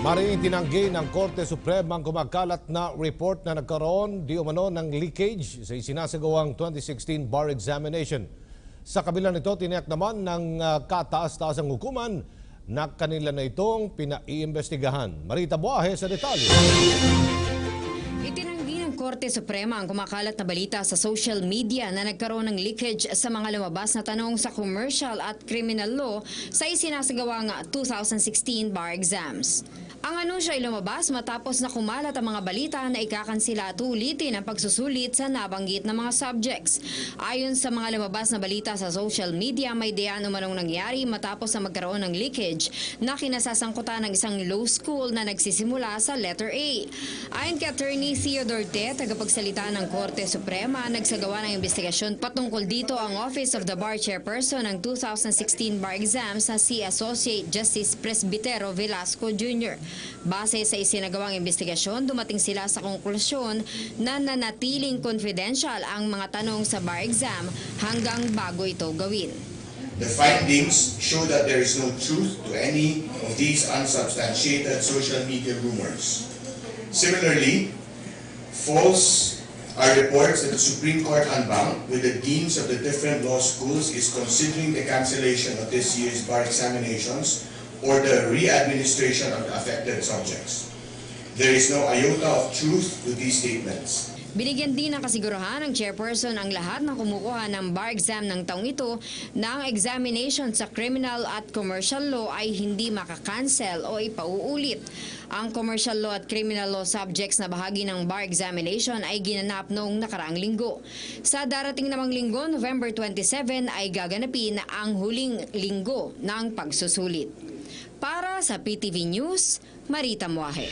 Maring itinanggi ng Korte Suprema ang kumakalat na report na nagkaroon di umano ng leakage sa isinasagawang 2016 bar examination. Sa kabila nito, tiniyak naman ng kataas-taasang hukuman na kanila na itong pinaiimbestigahan. Marita Buahe sa detalye. Itinanggi ng Korte Suprema ang kumakalat na balita sa social media na nagkaroon ng leakage sa mga lumabas na tanong sa commercial at criminal law sa isinasagawang 2016 bar exams. Ang anunsyo ay lumabas matapos na kumalat ang mga balita na ikakansila at ulitin ang pagsusulit sa nabanggit na mga subjects. Ayon sa mga lumabas na balita sa social media, may diyan umanong nangyari matapos na magkaroon ng leakage na kinasasangkutan ng isang law school na nagsisimula sa letter A. Ayon kay Attorney Theodore Te, tagapagsalita ng Korte Suprema, nagsagawa ng investigasyon patungkol dito ang Office of the Bar Chairperson ng 2016 bar exams sa si Associate Justice Presbitero Velasco Jr. Base sa isinagawang investigasyon, dumating sila sa konklusyon na nanatiling confidential ang mga tanong sa bar exam hanggang bago ito gawin. The findings show that there is no truth to any of these unsubstantiated social media rumors. Similarly, false are reports that the Supreme Court en banc with the deans of the different law schools is considering the cancellation of this year's bar examinations or the re-administration of the affected subjects. There is no iota of truth to these statements. Binigyan din ng kasigurahan ng chairperson ang lahat ng kumukuha ng bar exam ng taong ito na ang examination sa criminal at commercial law ay hindi makakancel o ipauulit. Ang commercial law at criminal law subjects na bahagi ng bar examination ay ginanap noong nakaraang linggo. Sa darating namang linggo, November 27, ay gaganapin ang huling linggo ng pagsusulit. Para sa PTV News, Marita Muahe.